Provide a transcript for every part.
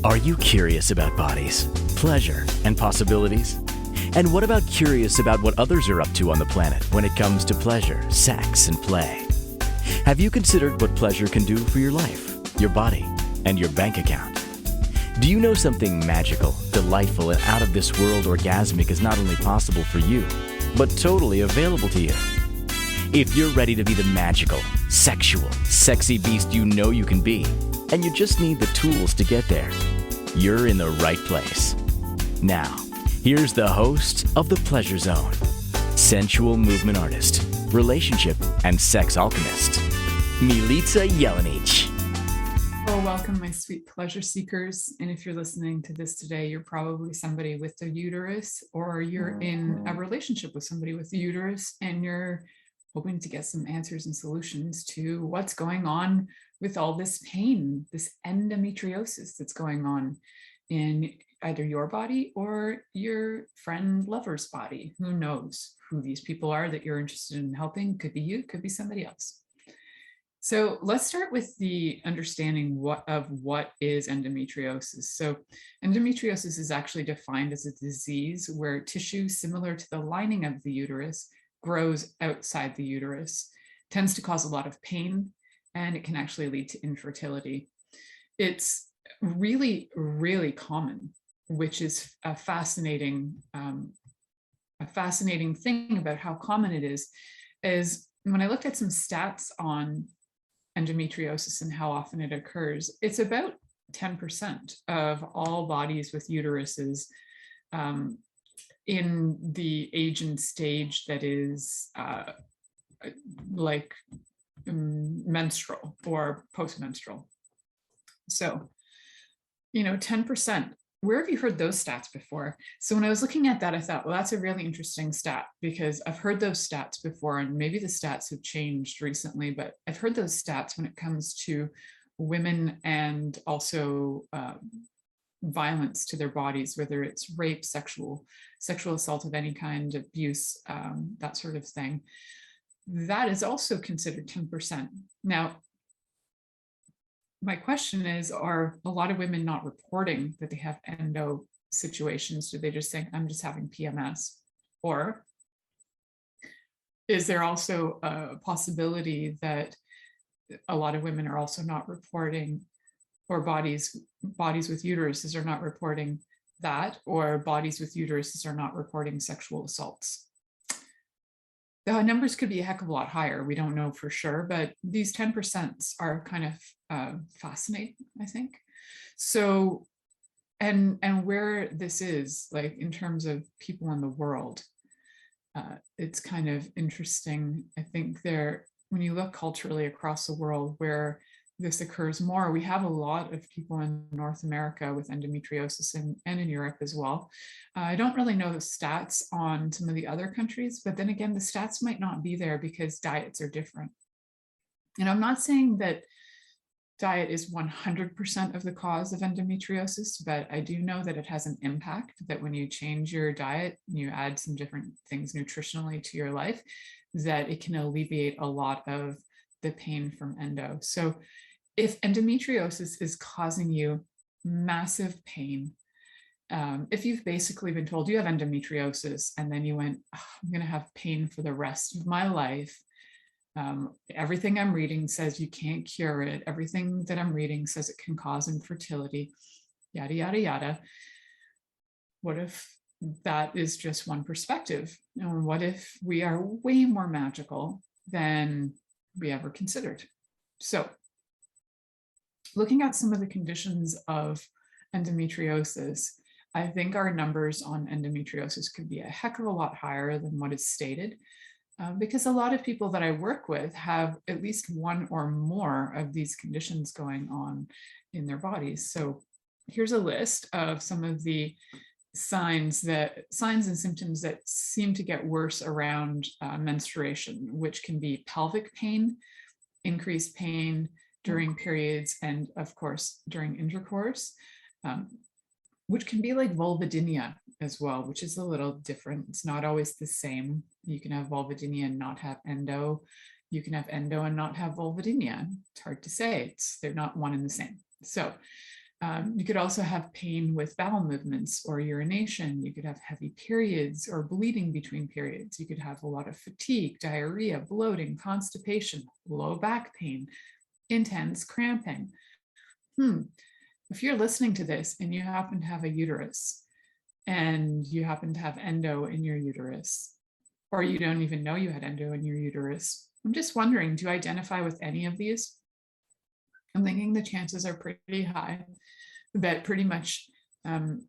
Are you curious about bodies, pleasure, and possibilities? And what about curious about what others are up to on the planet when it comes to pleasure, sex, and play? Have you considered what pleasure can do for your life, your body, and your bank account? Do you know something magical, delightful, and out of this world orgasmic is not only possible for you, but totally available to you? If you're ready to be the magical, sexual, sexy beast you know you can be, and you just need the tools to get there, you're in the right place. Now, here's the host of The Pleasure Zone, sensual movement artist, relationship and sex alchemist, Milica Jelenic. Oh, welcome, my sweet pleasure seekers. And if you're listening to this today, you're probably somebody with a uterus, or you're in a relationship with somebody with a uterus, and you're hoping to get some answers and solutions to what's going on with all this pain, this endometriosis that's going on in either your body or your friend lover's body. Who knows who these people are that you're interested in helping? Could be you, could be somebody else. So let's start with the understanding of what is endometriosis. So endometriosis is actually defined as a disease where tissue similar to the lining of the uterus grows outside the uterus, tends to cause a lot of pain, and it can actually lead to infertility. It's really, really common, which is a fascinating thing about how common it is when I looked at some stats on endometriosis and how often it occurs, it's about 10% of all bodies with uteruses in the age and stage that is menstrual or post-menstrual. So, 10%. Where have you heard those stats before? So when I was looking at that, I thought, well, that's a really interesting stat, because I've heard those stats before, and maybe the stats have changed recently, but I've heard those stats when it comes to women and also violence to their bodies, whether it's rape, sexual assault of any kind, abuse, that sort of thing. That is also considered 10%. Now, my question is, are a lot of women not reporting that they have endo situations? Do they just think, I'm just having PMS? Or is there also a possibility that a lot of women are also not reporting, or bodies with uteruses are not reporting that, or bodies with uteruses are not reporting sexual assaults? The numbers could be a heck of a lot higher. We don't know for sure, but these 10% are kind of fascinating, I think. So, and where this is, like in terms of people in the world, it's kind of interesting. I think when you look culturally across the world where this occurs more, we have a lot of people in North America with endometriosis and in Europe as well. I don't really know the stats on some of the other countries, but then again, the stats might not be there because diets are different. And I'm not saying that diet is 100% of the cause of endometriosis, but I do know that it has an impact, that when you change your diet, you add some different things nutritionally to your life, that it can alleviate a lot of the pain from endo. So if endometriosis is causing you massive pain, if you've basically been told you have endometriosis and then you went, oh, I'm going to have pain for the rest of my life. Everything I'm reading says you can't cure it. Everything that I'm reading says it can cause infertility, yada, yada, yada. What if that is just one perspective? And what if we are way more magical than we ever considered? So, looking at some of the conditions of endometriosis, I think our numbers on endometriosis could be a heck of a lot higher than what is stated, because a lot of people that I work with have at least one or more of these conditions going on in their bodies. So here's a list of some of the signs and symptoms that seem to get worse around menstruation, which can be pelvic pain, increased pain during periods, and of course during intercourse, which can be like vulvodynia as well, which is a little different. It's not always the same. You can have vulvodynia and not have endo. You can have endo and not have vulvodynia. It's hard to say. They're not one and the same. So You could also have pain with bowel movements or urination. You could have heavy periods or bleeding between periods. You could have a lot of fatigue, diarrhea, bloating, constipation, low back pain, intense cramping. If you're listening to this and you happen to have a uterus and you happen to have endo in your uterus, or you don't even know you had endo in your uterus, I'm just wondering, do you identify with any of these? I'm thinking the chances are pretty high that pretty much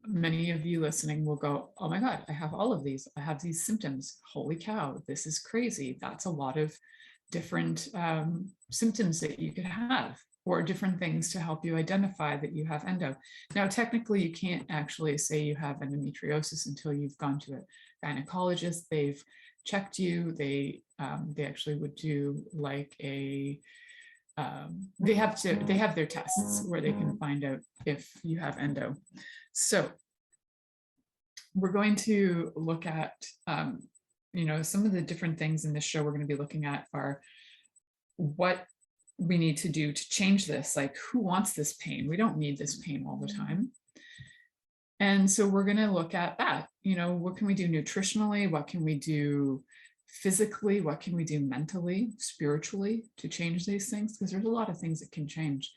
many of you listening will go, oh my God, I have all of these. I have these symptoms. Holy cow, this is crazy. That's a lot of different symptoms that you could have, or different things to help you identify that you have endo. Now, technically, you can't actually say you have endometriosis until you've gone to a gynecologist. They've checked you. They actually would do like a they have their tests where they can find out if you have endo. So we're going to look at some of the different things in this show. We're going to be looking at are what we need to do to change this. Like, who wants this pain? We don't need this pain all the time. And so we're going to look at that. What can we do nutritionally? What can we do physically? What can we do mentally, spiritually to change these things? Because there's a lot of things that can change.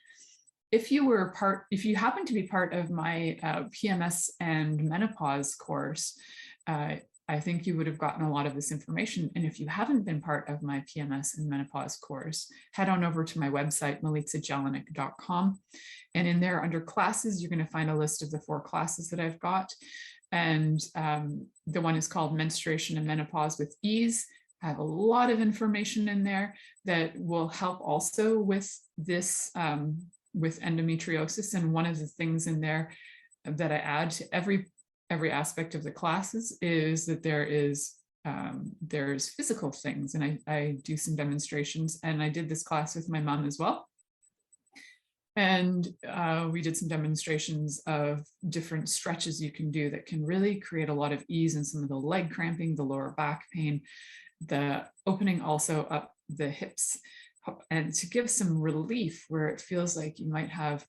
If you happen to be part of my PMS and menopause course, I think you would have gotten a lot of this information. And if you haven't been part of my PMS and menopause course, head on over to my website, milicajelenic.com. And in there under classes, you're going to find a list of the 4 classes that I've got. And the one is called Menstruation and Menopause with Ease. I have a lot of information in there that will help also with this, with endometriosis. And one of the things in there that I add to every aspect of the classes is that there's physical things. And I do some demonstrations, and I did this class with my mom as well. And we did some demonstrations of different stretches you can do that can really create a lot of ease in some of the leg cramping, the lower back pain, the opening also up the hips, and to give some relief where it feels like you might have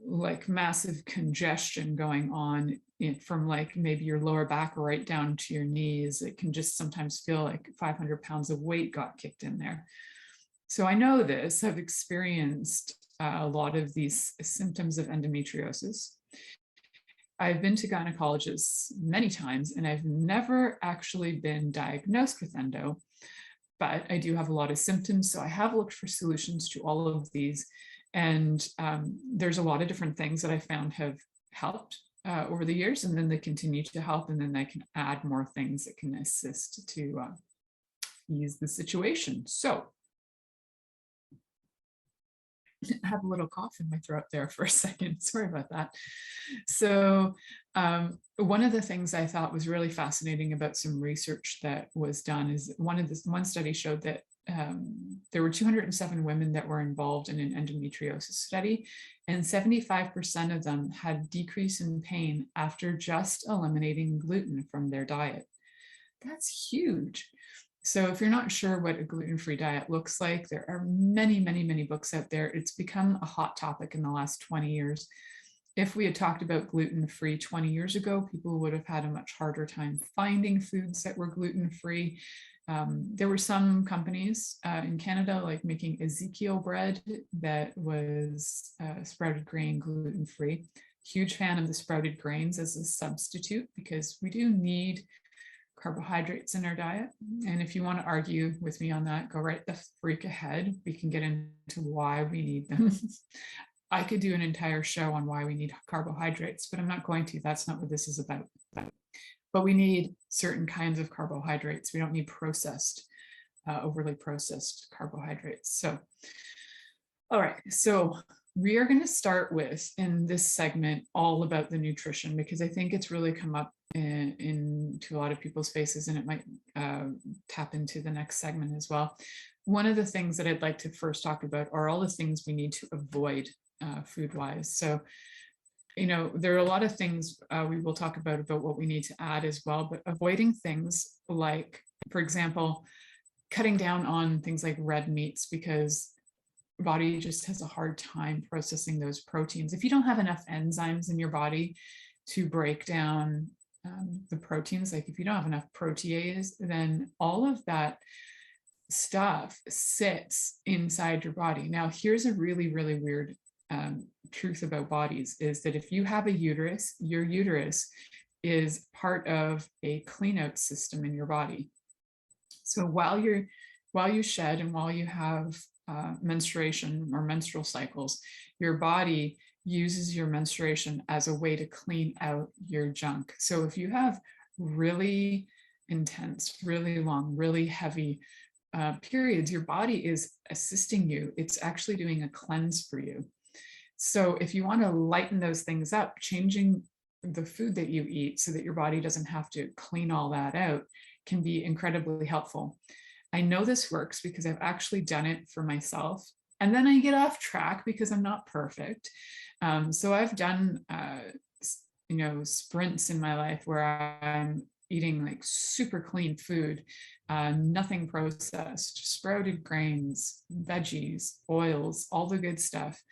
like massive congestion going on from like maybe your lower back right down to your knees. It can just sometimes feel like 500 pounds of weight got kicked in there. So I know this, I've experienced a lot of these symptoms of endometriosis. I've been to gynecologists many times, and I've never actually been diagnosed with endo, but I do have a lot of symptoms. So I have looked for solutions to all of these. And there's a lot of different things that I found have helped over the years, and then they continue to help, and then I can add more things that can assist to ease the situation. So I have a little cough in my throat there for a second. Sorry about that. So one of the things I thought was really fascinating about some research that was done is one study showed that there were 207 women that were involved in an endometriosis study, and 75% of them had decrease in pain after just eliminating gluten from their diet. That's huge. So if you're not sure what a gluten-free diet looks like, there are many, many, many books out there. It's become a hot topic in the last 20 years. If we had talked about gluten-free 20 years ago, people would have had a much harder time finding foods that were gluten-free. There were some companies in Canada like making Ezekiel bread that was sprouted grain gluten-free. Huge fan of the sprouted grains as a substitute, because we do need carbohydrates in our diet. And if you want to argue with me on that, go right the freak ahead. We can get into why we need them. I could do an entire show on why we need carbohydrates, but I'm not going to. That's not what this is about. But we need certain kinds of carbohydrates. We don't need overly processed carbohydrates. So, all right. So we are going to start with, in this segment, all about the nutrition, because I think it's really come up into a lot of people's faces, and it might tap into the next segment as well. One of the things that I'd like to first talk about are all the things we need to avoid food-wise. So, there are a lot of things we will talk about what we need to add as well, but avoiding things like, for example, cutting down on things like red meats, because body just has a hard time processing those proteins. If you don't have enough enzymes in your body to break down the proteins, like if you don't have enough protease, then all of that stuff sits inside your body. Now, here's a really, really weird truth about bodies is that if you have a uterus, your uterus is part of a clean out system in your body. So while you shed and while you have menstruation or menstrual cycles, your body uses your menstruation as a way to clean out your junk. So if you have really intense, really long, really heavy periods, your body is assisting you. It's actually doing a cleanse for you. So if you want to lighten those things up, changing the food that you eat so that your body doesn't have to clean all that out can be incredibly helpful. I know this works because I've actually done it for myself. And then I get off track because I'm not perfect. So I've done, sprints in my life where I'm eating like super clean food, nothing processed, sprouted grains, veggies, oils, all the good stuff.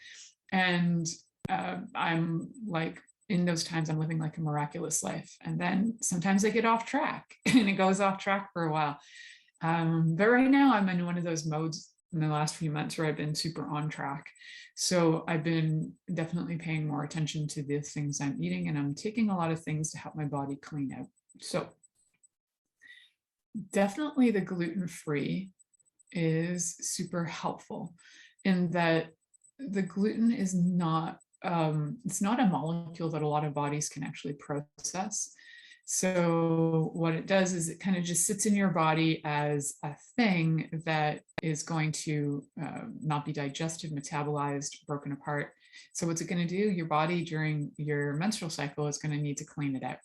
And I'm like, in those times, I'm living like a miraculous life. And then sometimes I get off track and it goes off track for a while. But right now I'm in one of those modes in the last few months where I've been super on track. So I've been definitely paying more attention to the things I'm eating, and I'm taking a lot of things to help my body clean out. So definitely the gluten-free is super helpful in that the gluten is not, it's not a molecule that a lot of bodies can actually process. So what it does is it kind of just sits in your body as a thing that is going to not be digested, metabolized, broken apart. So what's it going to do? Your body during your menstrual cycle is going to need to clean it out.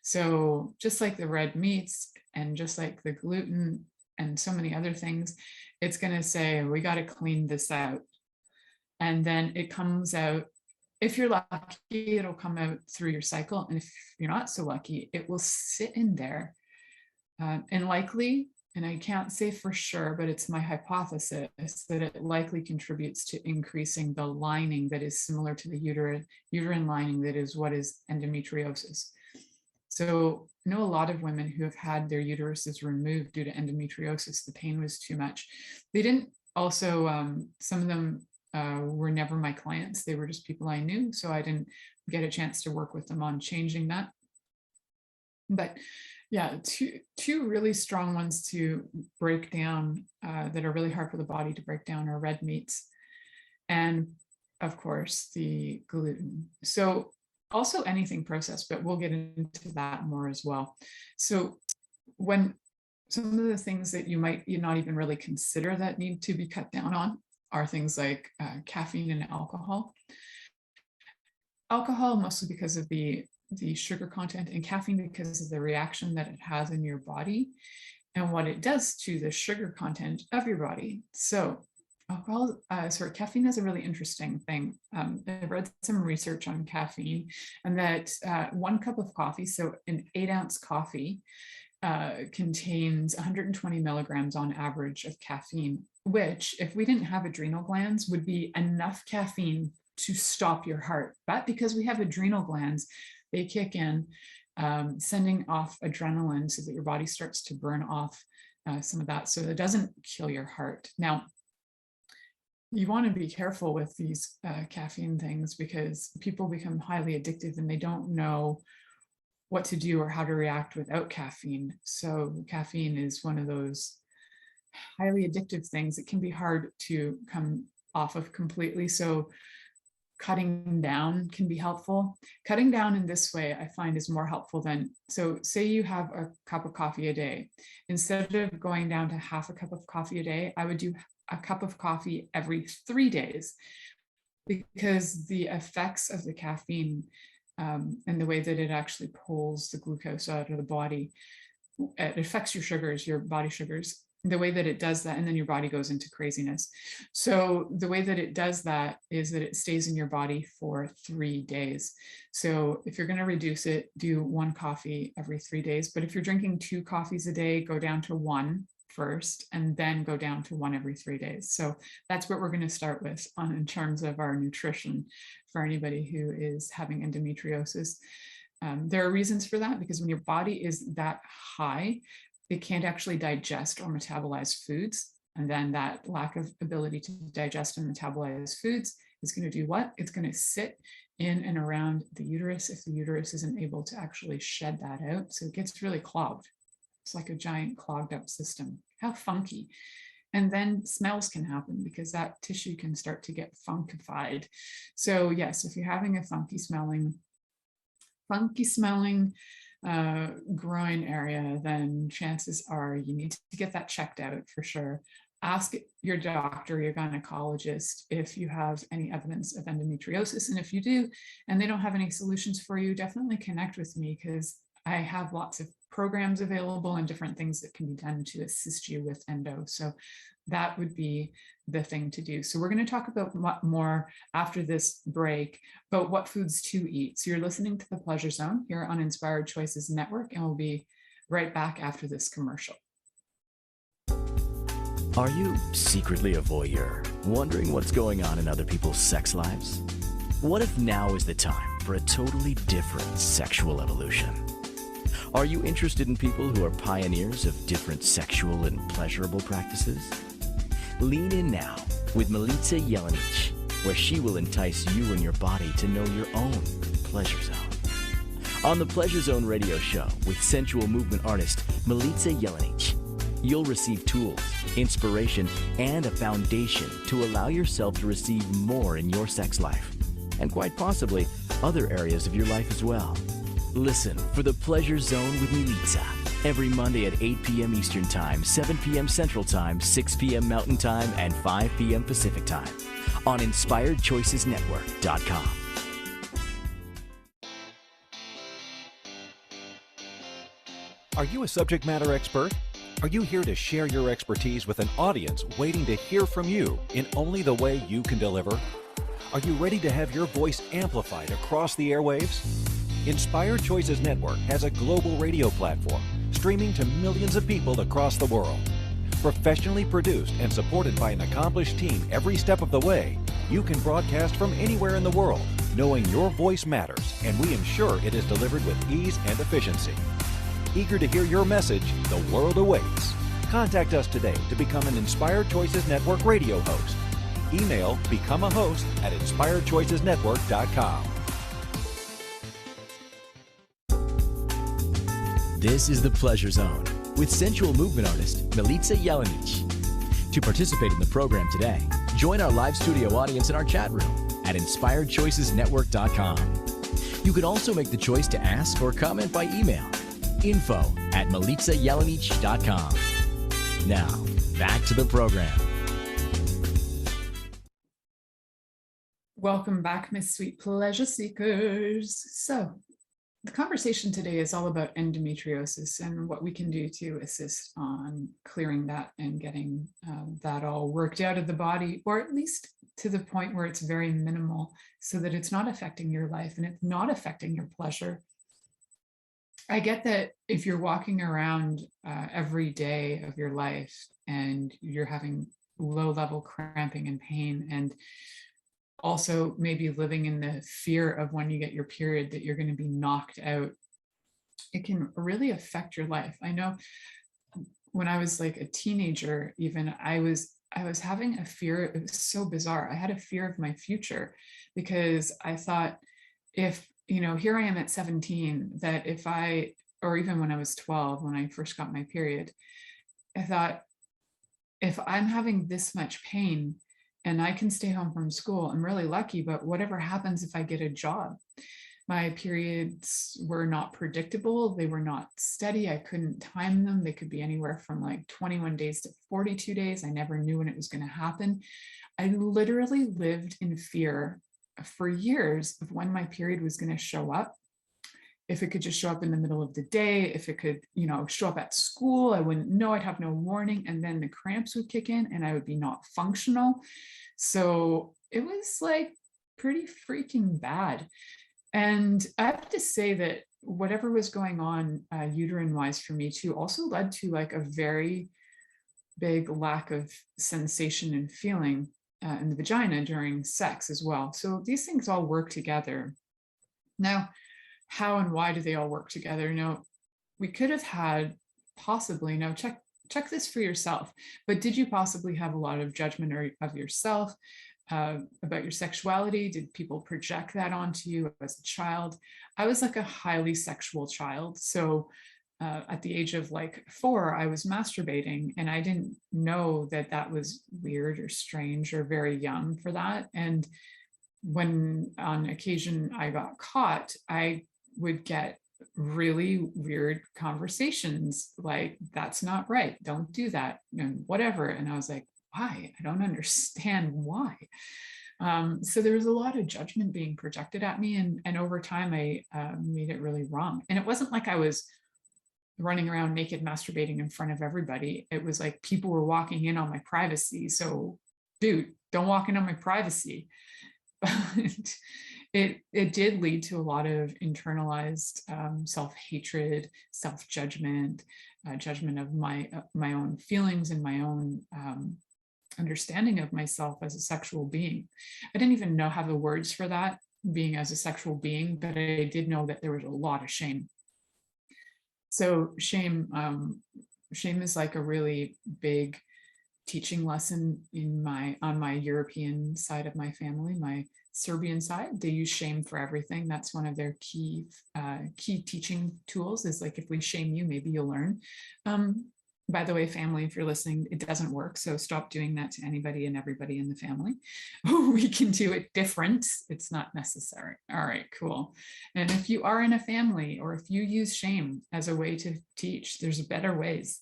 So just like the red meats and just like the gluten and so many other things, it's going to say, we got to clean this out. And then it comes out. If you're lucky, it'll come out through your cycle. And if you're not so lucky, it will sit in there. And likely, and I can't say for sure, but it's my hypothesis that it likely contributes to increasing the lining that is similar to the uterine lining that is what is endometriosis. So I know a lot of women who have had their uteruses removed due to endometriosis. The pain was too much. They didn't also, some of them were never my clients. They were just people I knew. So I didn't get a chance to work with them on changing that. But yeah, two really strong ones to break down that are really hard for the body to break down are red meats and, of course, the gluten. So also anything processed, but we'll get into that more as well. So when some of the things that you might not even really consider that need to be cut down on are things like caffeine and alcohol. Alcohol mostly because of the sugar content, and caffeine because of the reaction that it has in your body and what it does to the sugar content of your body. So caffeine is a really interesting thing. I've read some research on caffeine, and that 1 cup of coffee, so an 8-ounce coffee, contains 120 milligrams on average of caffeine, which, if we didn't have adrenal glands, would be enough caffeine to stop your heart. But because we have adrenal glands, they kick in, sending off adrenaline so that your body starts to burn off some of that, so it doesn't kill your heart. Now, you want to be careful with these caffeine things because people become highly addictive and they don't know what to do or how to react without caffeine. So caffeine is one of those highly addictive things. It can be hard to come off of completely. So cutting down can be helpful. Cutting down in this way, I find, is more helpful than, so say you have a cup of coffee a day. Instead of going down to half a cup of coffee a day, I would do a cup of coffee every 3 days, because the effects of the caffeine and the way that it actually pulls the glucose out of the body, it affects your sugars, your body sugars, the way that it does that, and then your body goes into craziness. So the way that it does that is that it stays in your body for 3 days. So if you're going to reduce it, do 1 coffee every 3 days. But if you're drinking 2 coffees a day, go down to 1. first and then go down to 1 every 3 days. So that's what we're going to start with in terms of our nutrition for anybody who is having endometriosis. There are reasons for that, because when your body is that high, it can't actually digest or metabolize foods. And then that lack of ability to digest and metabolize foods is going to do what? It's going to sit in and around the uterus if the uterus isn't able to actually shed that out. So it gets really clogged. It's like a giant clogged up system. How funky. And then smells can happen because that tissue can start to get funkified. So yes, if you're having a funky smelling groin area, then chances are you need to get that checked out for sure. Ask your doctor, your gynecologist, if you have any evidence of endometriosis. And if you do, and they don't have any solutions for you, definitely connect with me, because I have lots of programs available and different things that can be done to assist you with endo. So that would be the thing to do. So we're going to talk about more after this break about what foods to eat. So you're listening to The Pleasure Zone here on Inspired Choices Network, and we'll be right back after this commercial. Are you secretly a voyeur, wondering what's going on in other people's sex lives? What if now is the time for a totally different sexual evolution? Are you interested in people who are pioneers of different sexual and pleasurable practices? Lean in now with Milica Jelenic, where she will entice you and your body to know your own pleasure zone. On the Pleasure Zone radio show with sensual movement artist Milica Jelenic, you'll receive tools, inspiration, and a foundation to allow yourself to receive more in your sex life, and quite possibly other areas of your life as well. Listen for The Pleasure Zone with Milica every Monday at 8 p.m. Eastern Time, 7 p.m. Central Time, 6 p.m. Mountain Time, and 5 p.m. Pacific Time on InspiredChoicesNetwork.com. Are you a subject matter expert? Are you here to share your expertise with an audience waiting to hear from you in only the way you can deliver? Are you ready to have your voice amplified across the airwaves? Inspired Choices Network has a global radio platform streaming to millions of people across the world. Professionally produced and supported by an accomplished team every step of the way, you can broadcast from anywhere in the world, knowing your voice matters, and we ensure it is delivered with ease and efficiency. Eager to hear your message, the world awaits. Contact us today to become an Inspired Choices Network radio host. Email become a host at inspiredchoicesnetwork.com. This is The Pleasure Zone with sensual movement artist Milica Jelenic. To participate in the program today, join our live studio audience in our chat room at inspiredchoicesnetwork.com. You can also make the choice to ask or comment by email, info@milicajelenic.com. Now, back to the program. Welcome back, my sweet pleasure seekers. So the conversation today is all about endometriosis and what we can do to assist on clearing that and getting that all worked out of the body, or at least to the point where it's very minimal so that it's not affecting your life and it's not affecting your pleasure. I get that if you're walking around every day of your life and you're having low-level cramping and pain, and also maybe living in the fear of when you get your period that you're going to be knocked out, it can really affect your life. I know when I was like a teenager, even I was having a fear. It was so bizarre. I had a fear of my future because I thought, if, you know, here I am at 17, that if I, or even when I was 12, when I first got my period, I thought, if I'm having this much pain and I can stay home from school, I'm really lucky, but whatever happens if I get a job? My periods were not predictable. They were not steady. I couldn't time them. They could be anywhere from like 21 days to 42 days. I never knew when it was going to happen. I literally lived in fear for years of when my period was going to show up. If it could just show up in the middle of the day, if it could, you know, show up at school, I wouldn't know, I'd have no warning, and then the cramps would kick in and I would be not functional. So it was like pretty freaking bad. And I have to say that whatever was going on uterine wise for me too also led to like a very big lack of sensation and feeling in the vagina during sex as well. So these things all work together. Now, how and why do they all work together? Now, we could have had possibly, now check this for yourself, but did you possibly have a lot of judgment of yourself, about your sexuality? Did people project that onto you as a child? I was like a highly sexual child. So at the age of like 4, I was masturbating, and I didn't know that that was weird or strange or very young for that. And when on occasion I got caught, I would get really weird conversations like, that's not right, don't do that, and whatever. And I was like, why? I don't understand why. So there was a lot of judgment being projected at me, and over time I made it really wrong. And it wasn't like I was running around naked masturbating in front of everybody. It was like people were walking in on my privacy. So, dude, don't walk in on my privacy. But it did lead to a lot of internalized self-hatred, self-judgment, judgment of my own feelings and my own understanding of myself as a sexual being. I didn't even know how the words for that, being as a sexual being, but I did know that there was a lot of shame. So shame is like a really big teaching lesson on my European side of my family. My Serbian side, they use shame for everything. That's one of their key teaching tools, is like, if we shame you, maybe you'll learn. By the way, family, if you're listening, it doesn't work. So stop doing that to anybody and everybody in the family. We can do it different. It's not necessary. All right, cool. And if you are in a family, or if you use shame as a way to teach, there's better ways.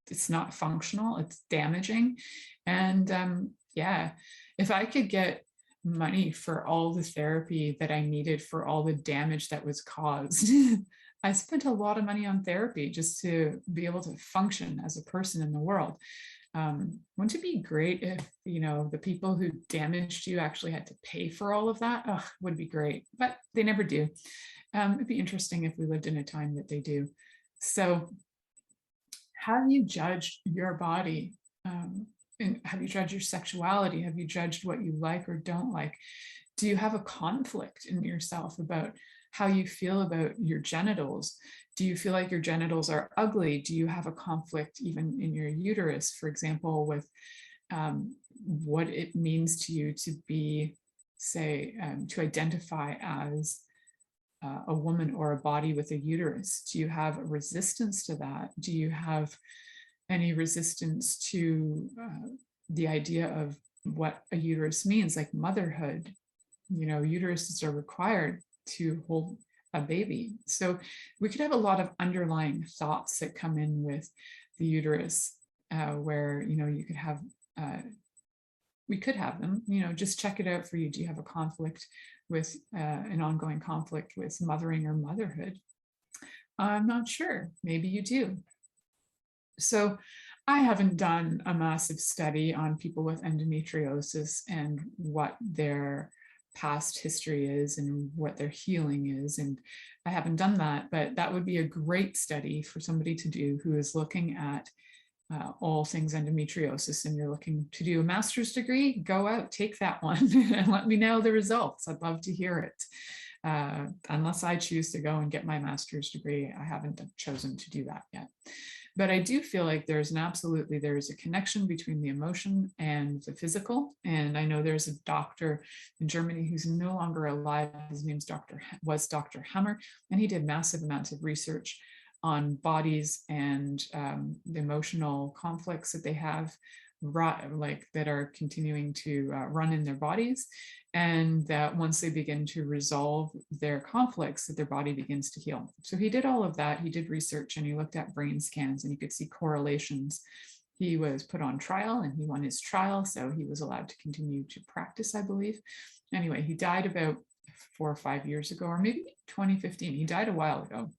It's not functional, it's damaging. And yeah, if I could get money for all the therapy that I needed for all the damage that was caused, I spent a lot of money on therapy just to be able to function as a person in the world. Wouldn't it be great if, the people who damaged you actually had to pay for all of that? Oh, would be great, but they never do. It'd be interesting if we lived in a time that they do. So have you judged your body? And have you judged your sexuality? Have you judged what you like or don't like? Do you have a conflict in yourself about how you feel about your genitals? Do you feel like your genitals are ugly? Do you have a conflict even in your uterus, for example, with what it means to you to be, say, to identify as a woman or a body with a uterus? Do you have a resistance to that? Do you have any resistance to the idea of what a uterus means, like motherhood? Uteruses are required to hold a baby. So we could have a lot of underlying thoughts that come in with the uterus, where, you could have, we could have them, just check it out for you. Do you have a conflict with an ongoing conflict with mothering or motherhood? I'm not sure. Maybe you do. So I haven't done a massive study on people with endometriosis and what their past history is and what their healing is. And I haven't done that, but that would be a great study for somebody to do who is looking at all things endometriosis, and you're looking to do a master's degree. Go out, take that one and let me know the results. I'd love to hear it. Unless I choose to go and get my master's degree, I haven't chosen to do that yet. But I do feel like there's a connection between the emotion and the physical. And I know there's a doctor in Germany who's no longer alive. His name's was Dr. Hammer, and he did massive amounts of research on bodies and the emotional conflicts that they have, that are continuing to run in their bodies, and that once they begin to resolve their conflicts, that their body begins to heal. So he did all of that. He did research and he looked at brain scans, and you could see correlations. He was put on trial and he won his trial, so he was allowed to continue to practice, I believe. Anyway, he died about 4 or 5 years ago, or maybe 2015. He died a while ago.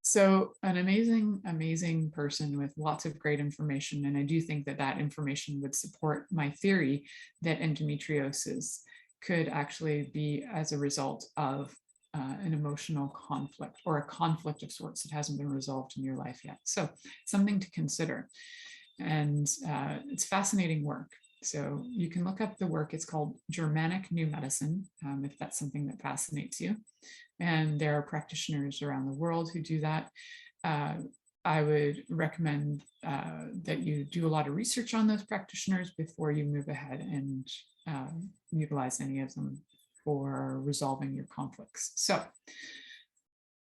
So an amazing, amazing person with lots of great information. And I do think that that information would support my theory that endometriosis could actually be as a result of an emotional conflict, or a conflict of sorts that hasn't been resolved in your life yet. So something to consider. And it's fascinating work. So you can look up the work. It's called Germanic New Medicine, if that's something that fascinates you. And there are practitioners around the world who do that. I would recommend that you do a lot of research on those practitioners before you move ahead and utilize any of them for resolving your conflicts. So,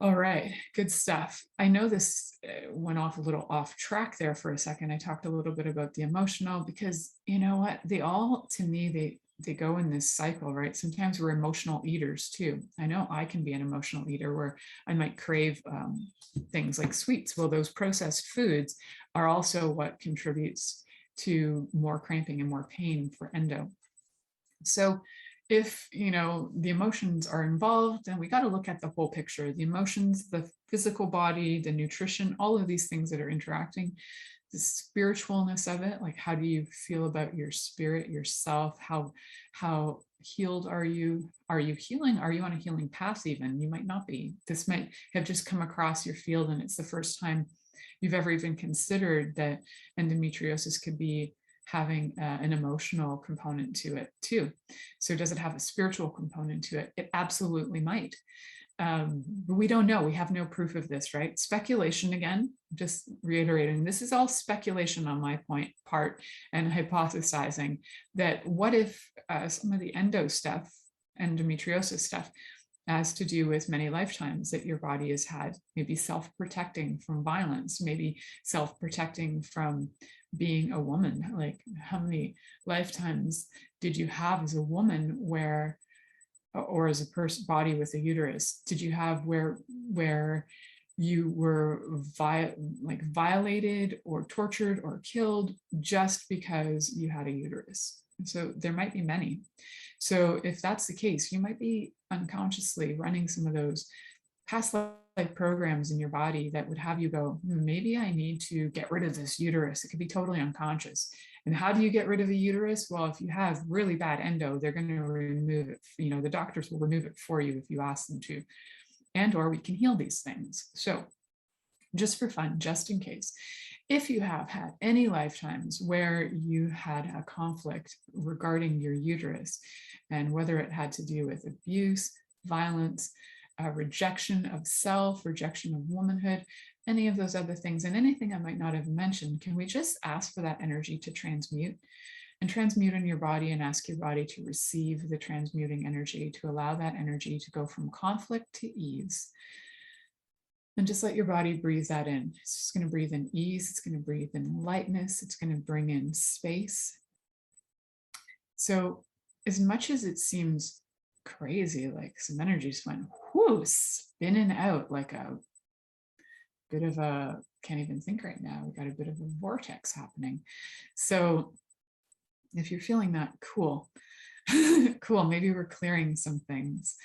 all right, good stuff. I know this went off a little off track there for a second. I talked a little bit about the emotional because you know what? They all, to me, they go in this cycle, right? Sometimes we're emotional eaters too. I know I can be an emotional eater where I might crave things like sweets. Well, those processed foods are also what contributes to more cramping and more pain for endo. So if the emotions are involved, then we got to look at the whole picture: the emotions, the physical body, the nutrition, all of these things that are interacting, the spiritualness of it. Like, how do you feel about your spirit, yourself? How healed are you? Are you healing? Are you on a healing path? Even you might not be. This might have just come across your field and it's the first time you've ever even considered that endometriosis could be having an emotional component to it too. So does it have a spiritual component to it? It absolutely might. But we don't know. We have no proof of this, right? Speculation, again, just reiterating, this is all speculation on my part and hypothesizing that what if some of the endometriosis stuff has to do with many lifetimes that your body has had, maybe self-protecting from violence, maybe self-protecting from being a woman. Like, how many lifetimes did you have as a woman where, or as a person body with a uterus, did you have where you were violated or tortured or killed just because you had a uterus? So there might be many. So if that's the case, you might be unconsciously running some of those past life programs in your body that would have you go, maybe I need to get rid of this uterus. It could be totally unconscious. And how do you get rid of a uterus? Well, if you have really bad endo, they're going to remove it. The doctors will remove it for you if you ask them to, or we can heal these things. So just for fun, just in case, if you have had any lifetimes where you had a conflict regarding your uterus, and whether it had to do with abuse, violence, rejection of self, rejection of womanhood, any of those other things, and anything I might not have mentioned, can we just ask for that energy to transmute in your body, and ask your body to receive the transmuting energy, to allow that energy to go from conflict to ease. And just let your body breathe that in. It's just going to breathe in ease. It's going to breathe in lightness. It's going to bring in space. So as much as it seems crazy, like some energy just went whoo, spinning out like a bit of a, can't even think right now. We got a bit of a vortex happening. So if you're feeling that, cool. Cool. Maybe we're clearing some things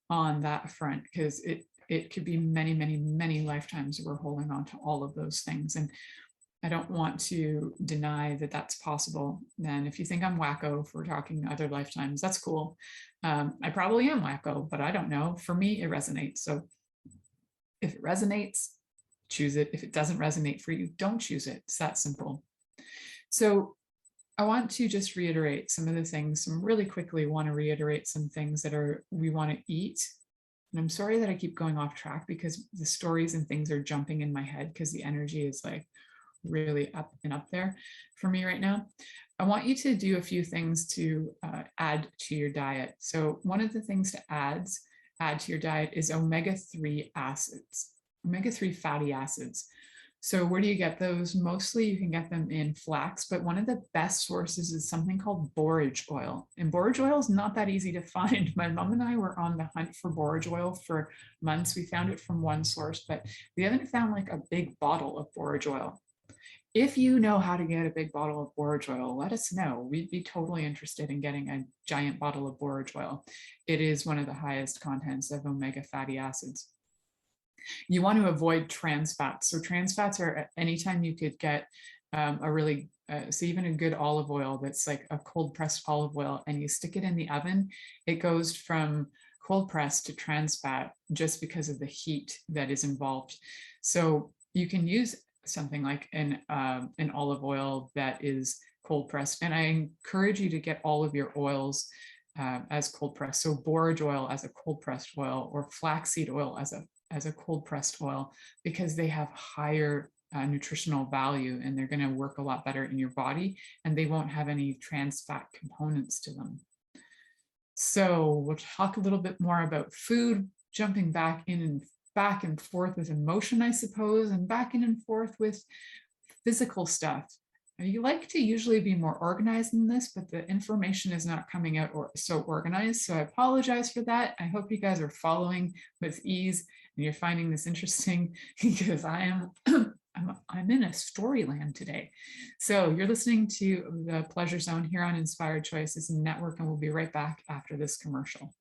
on that front, because it could be many, many, many lifetimes we're holding on to all of those things. And I don't want to deny that that's possible. Then if you think I'm wacko for talking other lifetimes, that's cool. I probably am wacko, but I don't know. For me, it resonates. So if it resonates, choose it. If it doesn't resonate for you, don't choose it. It's that simple. So I want to just reiterate some of the things, really quickly want to reiterate some things that we want to eat. And I'm sorry that I keep going off track, because the stories and things are jumping in my head, because the energy is like really up and up there for me right now. I want you to do a few things to add to your diet. So one of the things to add to your diet is omega-3 acids, omega-3 fatty acids. So where do you get those? Mostly you can get them in flax, but one of the best sources is something called borage oil. And borage oil is not that easy to find. My mom and I were on the hunt for borage oil for months. We found it from one source, but we haven't found like a big bottle of borage oil. If you know how to get a big bottle of borage oil, let us know. We'd be totally interested in getting a giant bottle of borage oil. It is one of the highest contents of omega fatty acids. You want to avoid trans fats. So trans fats are anytime you could get a really, so even a good olive oil that's like a cold pressed olive oil, and you stick it in the oven, it goes from cold pressed to trans fat just because of the heat that is involved. So you can use something like an olive oil that is cold pressed. And I encourage you to get all of your oils as cold pressed. So borage oil as a cold pressed oil, or flaxseed oil as a cold pressed oil, because they have higher nutritional value, and they're going to work a lot better in your body, and they won't have any trans fat components to them. So we'll talk a little bit more about food, jumping back and forth with emotion, I suppose, and back in and forth with physical stuff. You like to usually be more organized than this, but the information is not coming out so organized. So I apologize for that. I hope you guys are following with ease and you're finding this interesting, because I'm in a storyland today. So you're listening to the Pleasure Zone here on Inspired Choices Network, and we'll be right back after this commercial.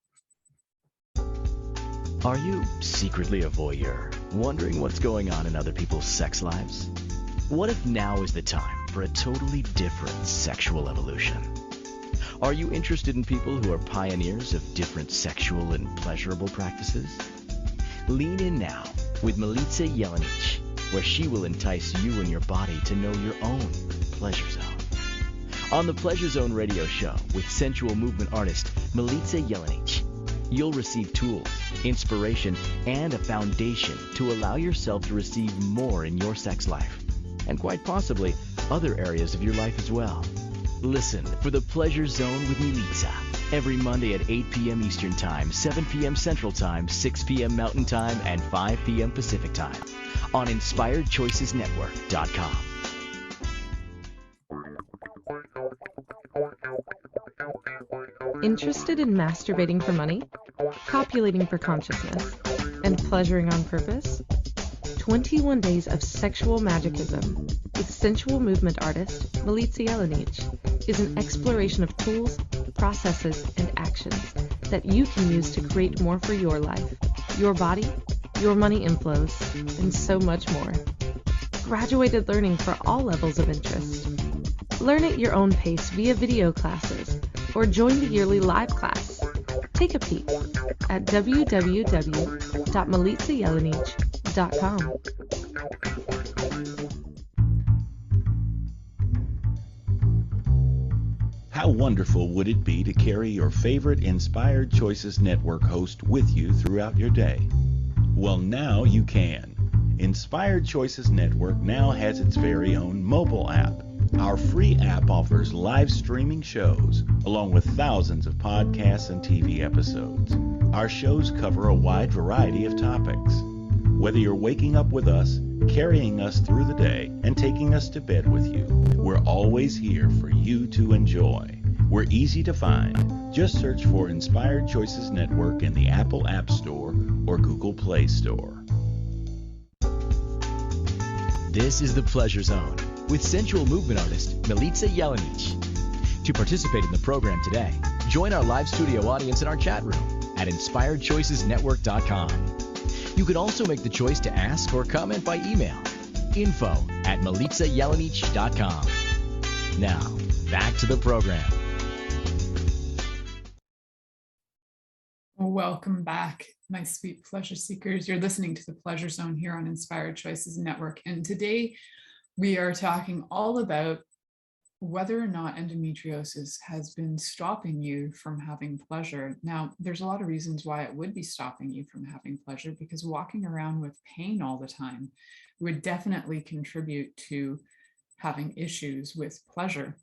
Are you secretly a voyeur, wondering what's going on in other people's sex lives? What if now is the time for a totally different sexual evolution? Are you interested in people who are pioneers of different sexual and pleasurable practices? Lean in now with Milica Jelenic, where she will entice you and your body to know your own pleasure zone. On the Pleasure Zone radio show with sensual movement artist Milica Jelenic, you'll receive tools, inspiration, and a foundation to allow yourself to receive more in your sex life, and quite possibly other areas of your life as well. Listen for the Pleasure Zone with Milica every Monday at 8 p.m. Eastern Time, 7 p.m. Central Time, 6 p.m. Mountain Time, and 5 p.m. Pacific Time on InspiredChoicesNetwork.com. Interested in masturbating for money, copulating for consciousness, and pleasuring on purpose? 21 Days of Sexual Magicism with sensual movement artist Milica Jelenic is an exploration of tools, processes, and actions that you can use to create more for your life, your body, your money inflows, and so much more. Graduated learning for all levels of interest. Learn at your own pace via video classes or join the yearly live class. Take a peek at www.milicajelenic.com. How wonderful would it be to carry your favorite Inspired Choices Network host with you throughout your day? Well, now you can. Inspired Choices Network now has its very own mobile app. Our free app offers live streaming shows, along with thousands of podcasts and TV episodes. Our shows cover a wide variety of topics. Whether you're waking up with us, carrying us through the day, and taking us to bed with you, we're always here for you to enjoy. We're easy to find. Just search for Inspired Choices Network in the Apple App Store or Google Play Store. This is the Pleasure Zone with sensual movement artist Milica Jelenic. To participate in the program today, join our live studio audience in our chat room at InspiredChoicesNetwork.com. You can also make the choice to ask or comment by email, info@MilicaJelenic.com. Now, back to the program. Welcome back, my sweet pleasure seekers. You're listening to the Pleasure Zone here on Inspired Choices Network. And today we are talking all about whether or not endometriosis has been stopping you from having pleasure. Now, there's a lot of reasons why it would be stopping you from having pleasure, because walking around with pain all the time would definitely contribute to having issues with pleasure.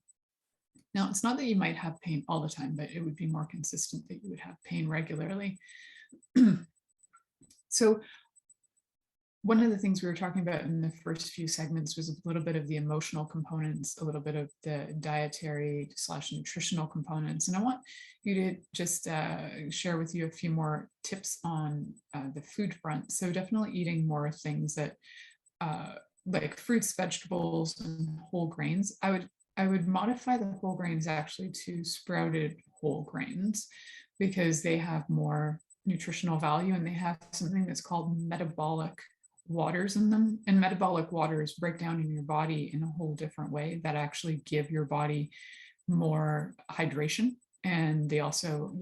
Now, it's not that you might have pain all the time, but it would be more consistent that you would have pain regularly. So one of the things we were talking about in the first few segments was a little bit of the emotional components, a little bit of the dietary/nutritional components. And I want you to just share with you a few more tips on the food front. So definitely eating more things that like fruits, vegetables, and whole grains. I would modify the whole grains actually to sprouted whole grains, because they have more nutritional value and they have something that's called metabolic waters in them. And metabolic waters break down in your body in a whole different way that actually give your body more hydration. And they also,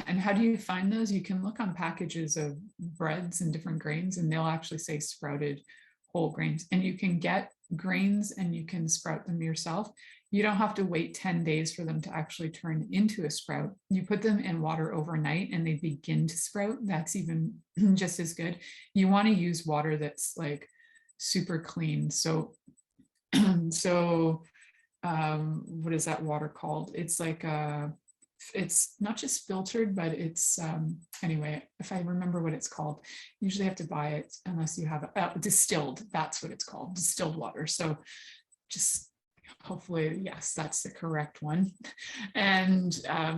and how do you find those? You can look on packages of breads and different grains, and they'll actually say sprouted whole grains, and you can get grains and you can sprout them yourself. You don't have to wait 10 days for them to actually turn into a sprout. You put them in water overnight and they begin to sprout. That's even just as good. You want to use water that's like super clean. So, what is that water called? It's like it's not just filtered, but it's anyway, if I remember what it's called, you usually have to buy it unless you have distilled. That's what it's called, distilled water. So just hopefully, yes, that's the correct one. And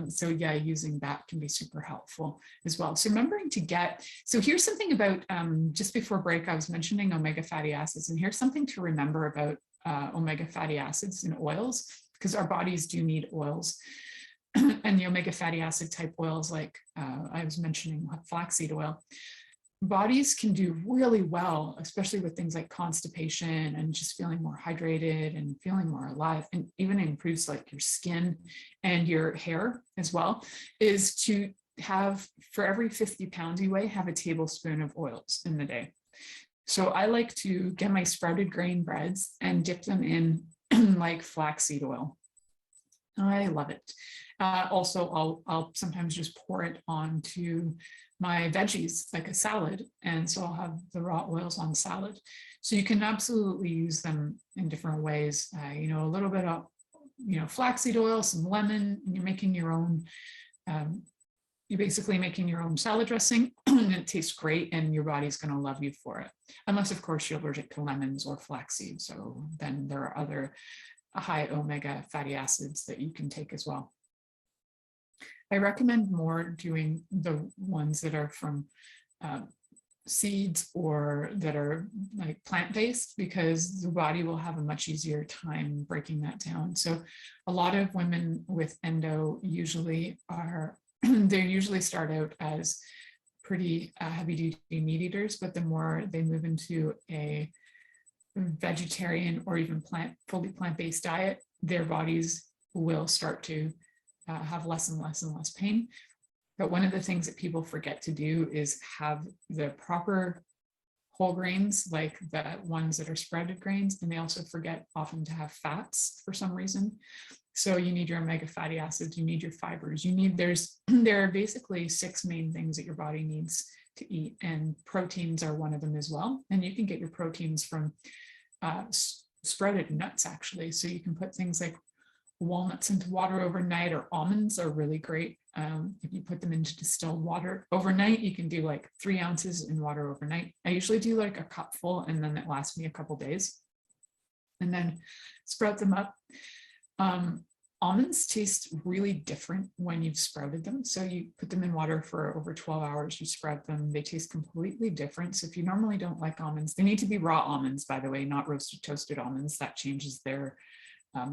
so yeah, using that can be super helpful as well. So remembering to get, so here's something about, just before break, I was mentioning omega fatty acids, and here's something to remember about omega fatty acids and oils, because our bodies do need oils. And the omega fatty acid type oils, like I was mentioning flaxseed oil, bodies can do really well, especially with things like constipation and just feeling more hydrated and feeling more alive, and even improves like your skin and your hair as well, is to have, for every 50 pounds you weigh, have a tablespoon of oils in the day. So I like to get my sprouted grain breads and dip them in like flaxseed oil. I love it. Also, I'll sometimes just pour it onto my veggies like a salad. And so I'll have the raw oils on salad. So you can absolutely use them in different ways. A little bit of, flaxseed oil, some lemon, and you're making your own, you're basically making your own salad dressing, and it tastes great, and your body's going to love you for it. Unless, of course, you're allergic to lemons or flaxseed. So then there are other high omega fatty acids that you can take as well. I recommend more doing the ones that are from seeds or that are like plant-based, because the body will have a much easier time breaking that down. So a lot of women with endo usually are, they usually start out as pretty heavy-duty meat eaters, but the more they move into a vegetarian or even fully plant-based diet, their bodies will start to have less and less and less pain. But one of the things that people forget to do is have the proper whole grains, like the ones that are sprouted grains, and they also forget often to have fats for some reason. So you need your omega fatty acids, you need your fibers, there are basically 6 main things that your body needs to eat, and proteins are one of them as well. And you can get your proteins from sprouted nuts, actually. So you can put things like walnuts into water overnight, or almonds are really great. If you put them into distilled water overnight, you can do like 3 ounces in water overnight. I usually do like a cup full, and then it lasts me a couple days, and then sprout them up. Almonds taste really different when you've sprouted them. So you put them in water for over 12 hours, you sprout them, they taste completely different. So if you normally don't like almonds, they need to be raw almonds, by the way, not roasted, toasted almonds. That changes their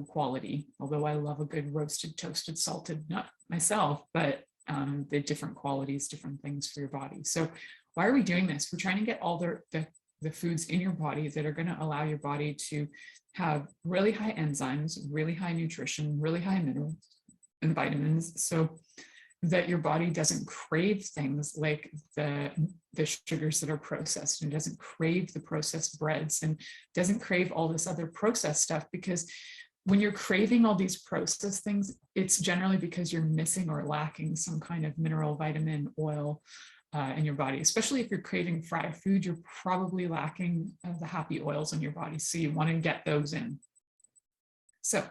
quality. Although I love a good roasted, toasted, salted nut myself, but the different qualities, different things for your body. So why are we doing this? We're trying to get all the foods in your body that are going to allow your body to have really high enzymes, really high nutrition, really high minerals and vitamins, so that your body doesn't crave things like the sugars that are processed, and doesn't crave the processed breads, and doesn't crave all this other processed stuff. Because when you're craving all these processed things, it's generally because you're missing or lacking some kind of mineral, vitamin, oil in your body. Especially if you're craving fried food, you're probably lacking the happy oils in your body. So you want to get those in. So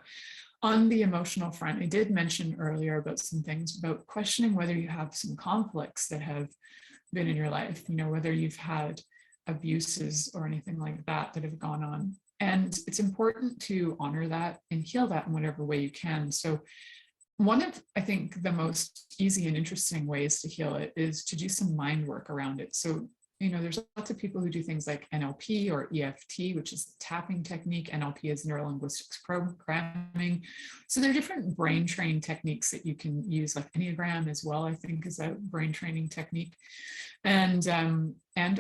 on the emotional front, I did mention earlier about some things about questioning whether you have some conflicts that have been in your life, whether you've had abuses or anything like that have gone on. And it's important to honor that and heal that in whatever way you can. So one of, I think, the most easy and interesting ways to heal it is to do some mind work around it. So, there's lots of people who do things like NLP or EFT, which is the tapping technique. NLP is neuro-linguistics programming. So there are different brain training techniques that you can use, like Enneagram as well, I think, is a brain training technique. And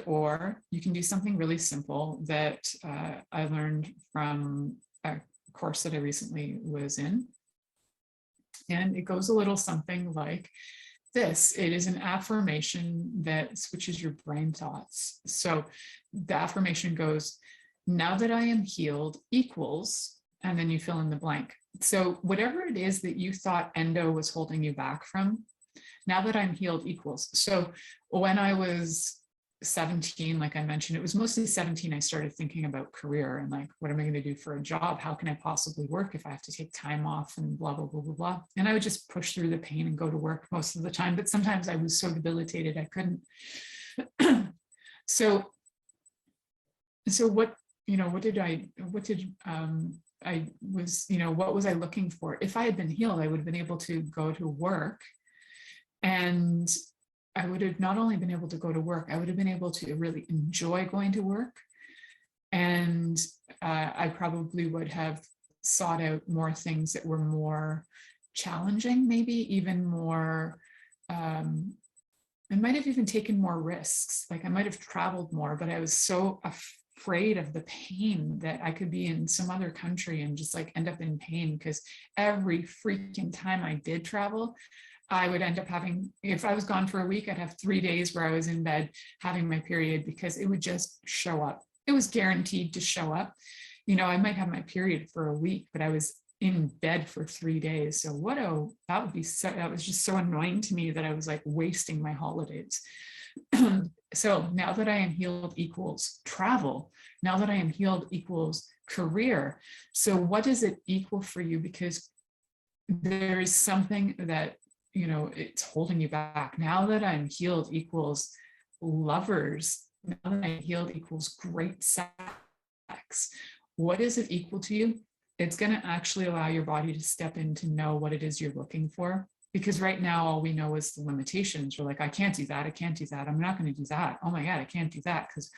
or you can do something really simple that I learned from a course that I recently was in. And it goes a little something like this. It is an affirmation that switches your brain thoughts. So the affirmation goes, now that I am healed equals, and then you fill in the blank. So whatever it is that you thought endo was holding you back from, now that I'm healed equals. So when I was 17, like I mentioned, it was mostly 17, I started thinking about career and like, what am I going to do for a job? How can I possibly work if I have to take time off and blah, blah, blah, blah, blah. And I would just push through the pain and go to work most of the time. But sometimes I was so debilitated, I couldn't. So what, what was I looking for? If I had been healed, I would have been able to go to work, and I would have not only been able to go to work, I would have been able to really enjoy going to work. And I probably would have sought out more things that were more challenging, maybe even more, I might have even taken more risks. Like I might have traveled more, but I was so afraid of the pain that I could be in some other country and just like end up in pain, because every freaking time I did travel, I would end up having, if I was gone for a week, I'd have 3 days where I was in bed having my period, because it would just show up. It was guaranteed to show up. I might have my period for a week, but I was in bed for 3 days. So that was just so annoying to me that I was like wasting my holidays. So now that I am healed equals travel. Now that I am healed equals career. So what does it equal for you? Because there is something that, it's holding you back. Now that I'm healed equals lovers. Now that I'm healed equals great sex. What is it equal to you? It's going to actually allow your body to step in to know what it is you're looking for. Because right now, all we know is the limitations. We're like, I can't do that. I can't do that. I'm not going to do that. Oh my God, I can't do that. Because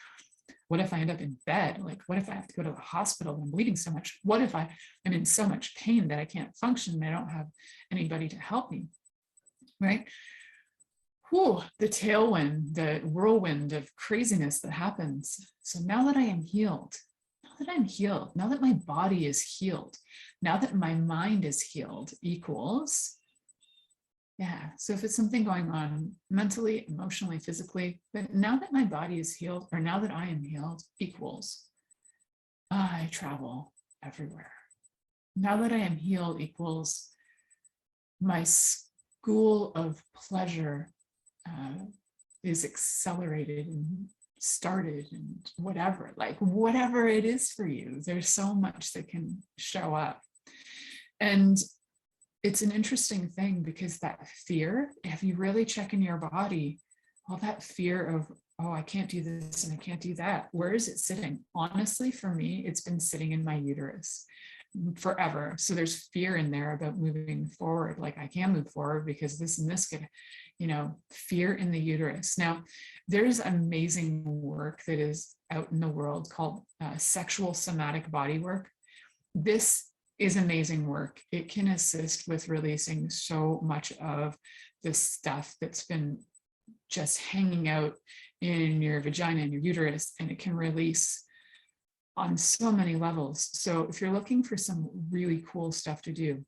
what if I end up in bed? Like, what if I have to go to the hospital and I'm bleeding so much? What if I'm in so much pain that I can't function and I don't have anybody to help me? Right? Whew, the tailwind, the whirlwind of craziness that happens. So now that I am healed, now that my body is healed, now that my mind is healed equals, yeah. So if it's something going on mentally, emotionally, physically, but now that my body is healed, or now that I am healed equals, I travel everywhere. Now that I am healed equals, my school of pleasure is accelerated and started, and whatever it is for you, there's so much that can show up. And it's an interesting thing, because that fear, if you really check in your body, all that fear of, oh, I can't do this and I can't do that, where is it sitting? Honestly, for me, it's been sitting in my uterus forever. So there's fear in there about moving forward. Like I can move forward because this and this could, fear in the uterus. Now, there's amazing work that is out in the world called sexual somatic body work. This is amazing work. It can assist with releasing so much of the stuff that's been just hanging out in your vagina and your uterus, and it can release on so many levels. So if you're looking for some really cool stuff to do,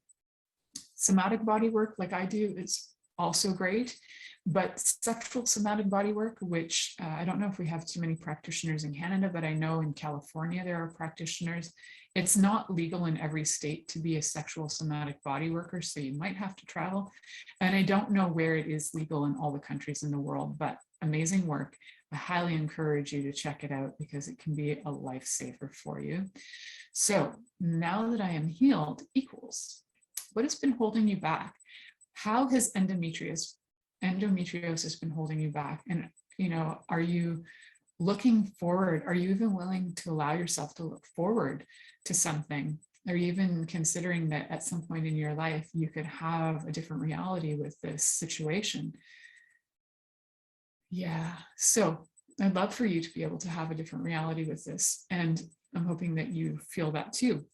somatic body work like I do is also great, but sexual somatic body work, which I don't know if we have too many practitioners in Canada, but I know in California there are practitioners. It's not legal in every state to be a sexual somatic body worker, so you might have to travel. And I don't know where it is legal in all the countries in the world, but amazing work. I highly encourage you to check it out because it can be a lifesaver for you. So now that I am healed equals, what has been holding you back? How has endometriosis been holding you back? And, are you looking forward? Are you even willing to allow yourself to look forward to something? Are you even considering that at some point in your life, you could have a different reality with this situation? Yeah, so I'd love for you to be able to have a different reality with this. And I'm hoping that you feel that too.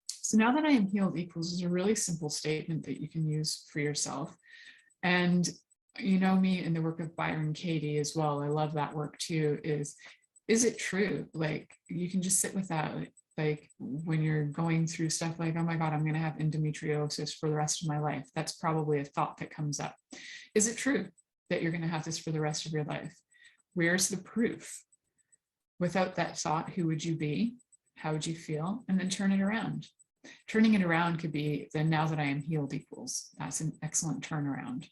So now that I am healed equals is a really simple statement that you can use for yourself. And you know me in the work of Byron Katie as well. I love that work too. Is it true? Like you can just sit with that. Like when you're going through stuff like, oh my God, I'm going to have endometriosis for the rest of my life. That's probably a thought that comes up. Is it true that you're going to have this for the rest of your life? Where's the proof? without that thought, who would you be? How would you feel? And then turn it around. Turning it around could be the now that I am healed equals. That's an excellent turnaround.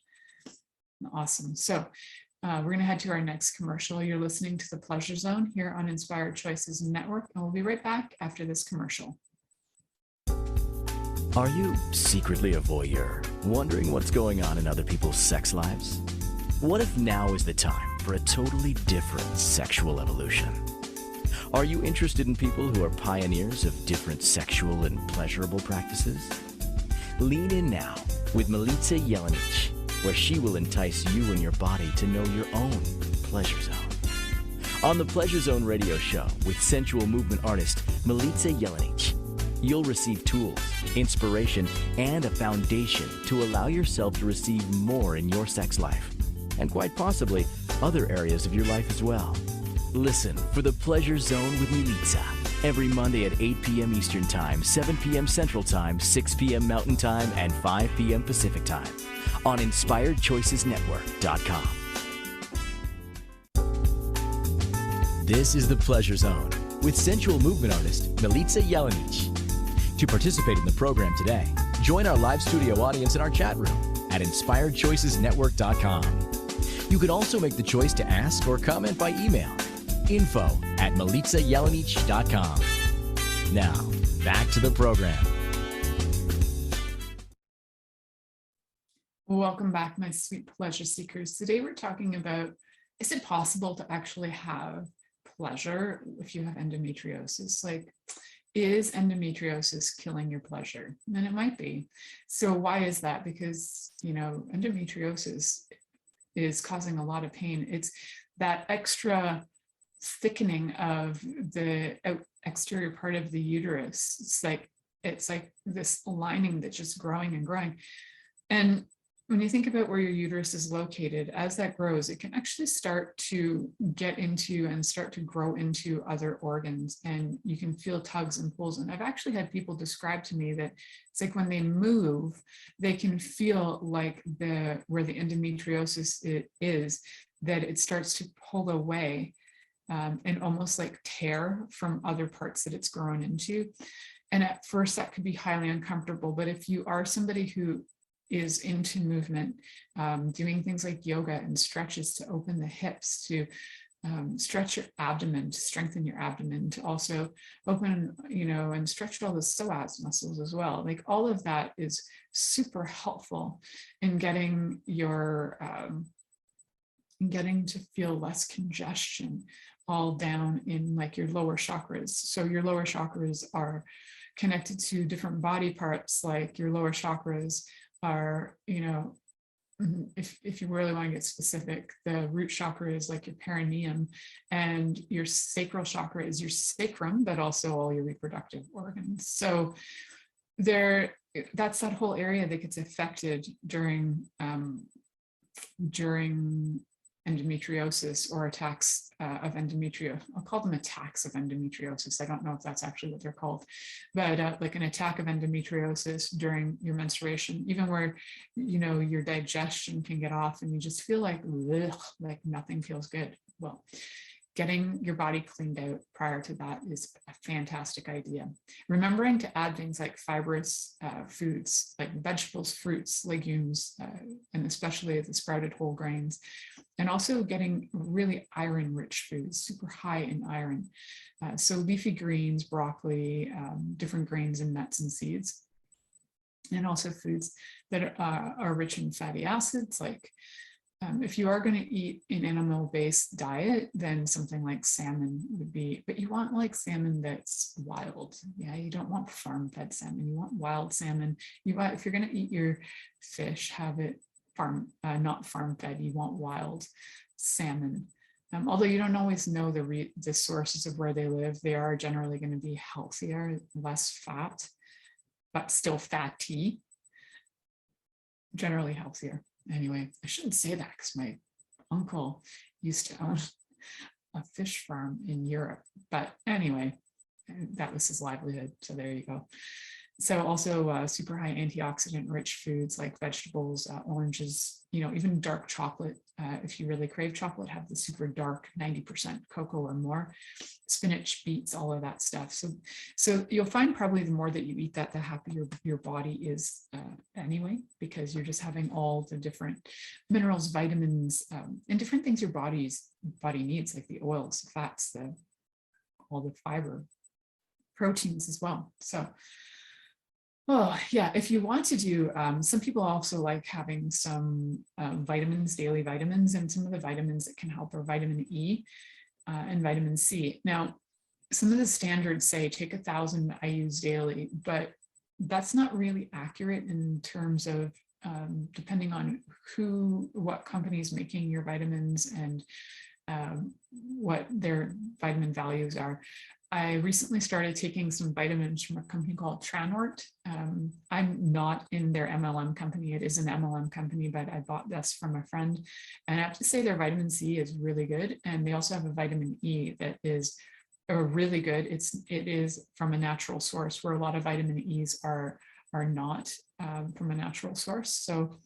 Awesome. So we're going to head to our next commercial. You're listening to The Pleasure Zone here on Inspired Choices Network, and we'll be right back after this commercial. Are you secretly a voyeur, wondering what's going on in other people's sex lives? What if now is the time for a totally different sexual evolution? Are you interested in people who are pioneers of different sexual and pleasurable practices? Lean in now with Milica Jelenic, where she will entice you and your body to know your own pleasure zone. On the Pleasure Zone radio show with sensual movement artist Milica Jelenic, you'll receive tools, inspiration, and a foundation to allow yourself to receive more in your sex life, and quite possibly other areas of your life as well. Listen for The Pleasure Zone with Milica every Monday at 8 p.m. Eastern Time, 7 p.m. Central Time, 6 p.m. Mountain Time, and 5 p.m. Pacific Time on InspiredChoicesNetwork.com. This is The Pleasure Zone with sensual movement artist Milica Jelenic. To participate in the program today, join our live studio audience in our chat room at InspiredChoicesNetwork.com. You can also make the choice to ask or comment by email, info@MilicaJelenic.com. Now, back to the program. Welcome back, my sweet pleasure seekers. Today we're talking about, is it possible to actually have pleasure if you have endometriosis? Like, is endometriosis killing your pleasure? And it might be. So why is that? Because, endometriosis is causing a lot of pain. It's that extra thickening of the exterior part of the uterus. It's like this lining that's just growing and growing. And when you think about where your uterus is located, as that grows, it can actually start to get into and start to grow into other organs, and you can feel tugs and pulls. And I've actually had people describe to me that it's like when they move, they can feel like where the endometriosis is, that it starts to pull away and almost like tear from other parts that it's grown into. And at first that could be highly uncomfortable, but if you are somebody who is into movement, doing things like yoga and stretches to open the hips, to stretch your abdomen, to strengthen your abdomen, to also open, and stretch all the psoas muscles as well. Like all of that is super helpful in getting getting to feel less congestion all down in like your lower chakras. So your lower chakras are connected to different body parts, like your lower chakras are, if you really want to get specific, the root chakra is like your perineum, and your sacral chakra is your sacrum, but also all your reproductive organs. So that's that whole area that gets affected during endometriosis or attacks of endometriosis. I'll call them attacks of endometriosis. I don't know if that's actually what they're called, but like an attack of endometriosis during your menstruation, even where, your digestion can get off and you just feel like nothing feels good. Well, getting your body cleaned out prior to that is a fantastic idea. Remembering to add things like fibrous foods, like vegetables, fruits, legumes, and especially the sprouted whole grains, and also getting really iron-rich foods, super high in iron. So leafy greens, broccoli, different grains and nuts and seeds, and also foods that are rich in fatty acids, like if you are going to eat an animal-based diet, then something like salmon would be, but you want like salmon that's wild. Yeah, you don't want farm-fed salmon. You want wild salmon. If you're going to eat your fish, have it not farm-fed. You want wild salmon. Although you don't always know the sources of where they live, they are generally going to be healthier, less fat, but still fatty. Generally healthier. Anyway, I shouldn't say that because my uncle used to own a fish farm in Europe. But anyway, that was his livelihood. So there you go. So also super high antioxidant rich foods like vegetables, oranges, even dark chocolate. If you really crave chocolate, have the super dark 90% cocoa or more. Spinach, beets, all of that stuff. So you'll find probably the more that you eat that, the happier your body is anyway, because you're just having all the different minerals, vitamins, and different things your body needs, like the oils, the fats, all the fiber, proteins as well. So oh, yeah, if you want to do, some people also like having some vitamins, daily vitamins, and some of the vitamins that can help are vitamin E and vitamin C. Now, some of the standards say take 1,000 IUs daily, but that's not really accurate in terms of depending on what company is making your vitamins and what their vitamin values are. I recently started taking some vitamins from a company called Tranort. I'm not in their MLM company. It is an MLM company, but I bought this from a friend. And I have to say their vitamin C is really good. And they also have a vitamin E that is really good. It is from a natural source, where a lot of vitamin E's are not from a natural source. So,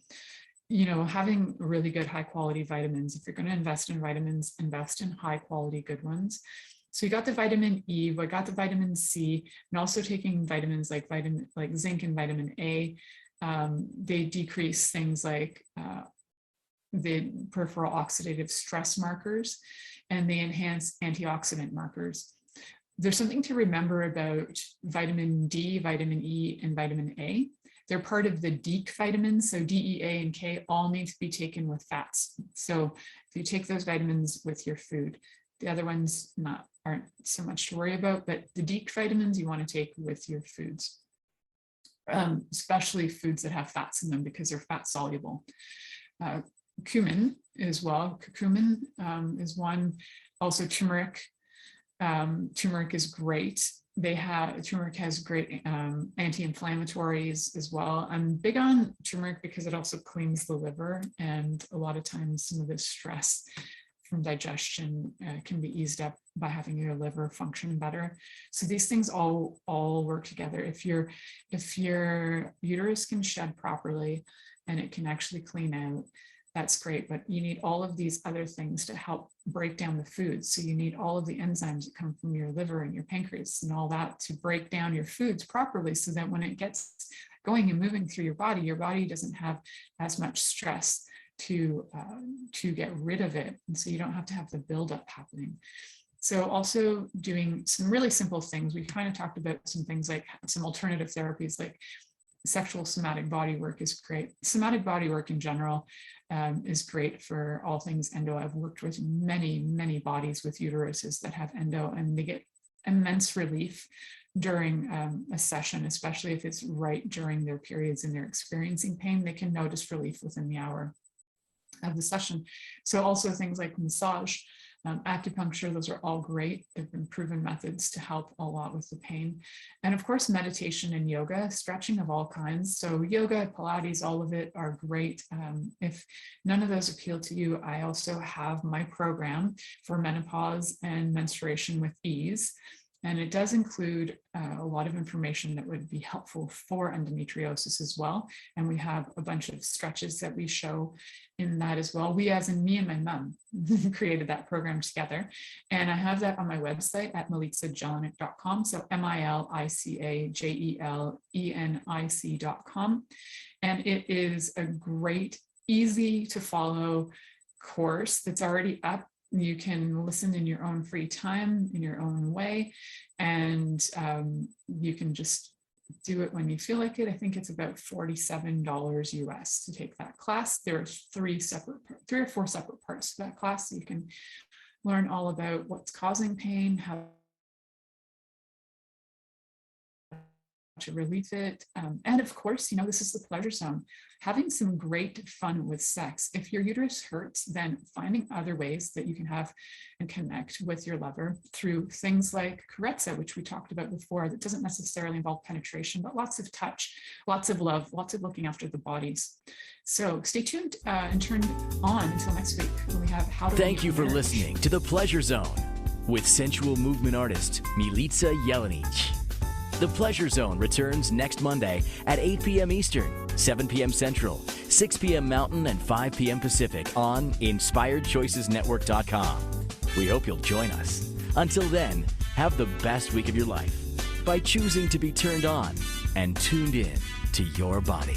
having really good high quality vitamins, if you're going to invest in vitamins, invest in high quality good ones. So you got the vitamin E, we got the vitamin C, and also taking vitamins like zinc and vitamin A. They decrease things like the peripheral oxidative stress markers, and they enhance antioxidant markers. There's something to remember about vitamin D, vitamin E, and vitamin A. They're part of the DEAK vitamins, so D, E, A, and K all need to be taken with fats. So if you take those vitamins with your food, the other ones aren't so much to worry about, but the DEAK vitamins you want to take with your foods, especially foods that have fats in them because they're fat soluble. Cumin as well. Curcumin is one. Also turmeric. Turmeric is great. Turmeric has great anti-inflammatories as well. I'm big on turmeric because it also cleans the liver, and a lot of times some of the stress from digestion can be eased up by having your liver function better. So these things all work together. If your uterus can shed properly and it can actually clean out, that's great, but you need all of these other things to help break down the foods. So you need all of the enzymes that come from your liver and your pancreas and all that to break down your foods properly, so that when it gets going and moving through your body doesn't have as much stress to get rid of it. And so you don't have to have the buildup happening. So also doing some really simple things. We kind of talked about some things like some alternative therapies, like sexual somatic body work is great. Somatic body work in general is great for all things endo. I've worked with many bodies with uteruses that have endo, and they get immense relief during a session, especially if it's right during their periods and they're experiencing pain. They can notice relief within the hour of the session. So also things like massage, acupuncture, those are all great. They've been proven methods to help a lot with the pain. And of course, meditation and yoga, stretching of all kinds. So yoga, Pilates, all of it are great. If none of those appeal to you, I also have my program for menopause and menstruation with ease. And it does include a lot of information that would be helpful for endometriosis as well. And we have a bunch of stretches that we show in that as well. We, as in me and my mom, created that program together. And I have that on my website at milicajelenic.com. So milicajelenic.com. And it is a great, easy to follow course that's already up. You can listen in your own free time, in your own way, and you can just do it when you feel like it. I think it's about $47 US to take that class. There are three or four separate parts to that class. So you can learn all about what's causing pain, how to relieve it. And of course, this is the pleasure zone. Having some great fun with sex. If your uterus hurts, then finding other ways that you can have and connect with your lover through things like carezza, which we talked about before, that doesn't necessarily involve penetration, but lots of touch, lots of love, lots of looking after the bodies. So stay tuned and turn on until next week when we have how to. Thank you for listening to The Pleasure Zone with sensual movement artist Milica Jelenic. The Pleasure Zone returns next Monday at 8 p.m. Eastern, 7 p.m. Central, 6 p.m. Mountain, and 5 p.m. Pacific on InspiredChoicesNetwork.com. We hope you'll join us. Until then, have the best week of your life by choosing to be turned on and tuned in to your body.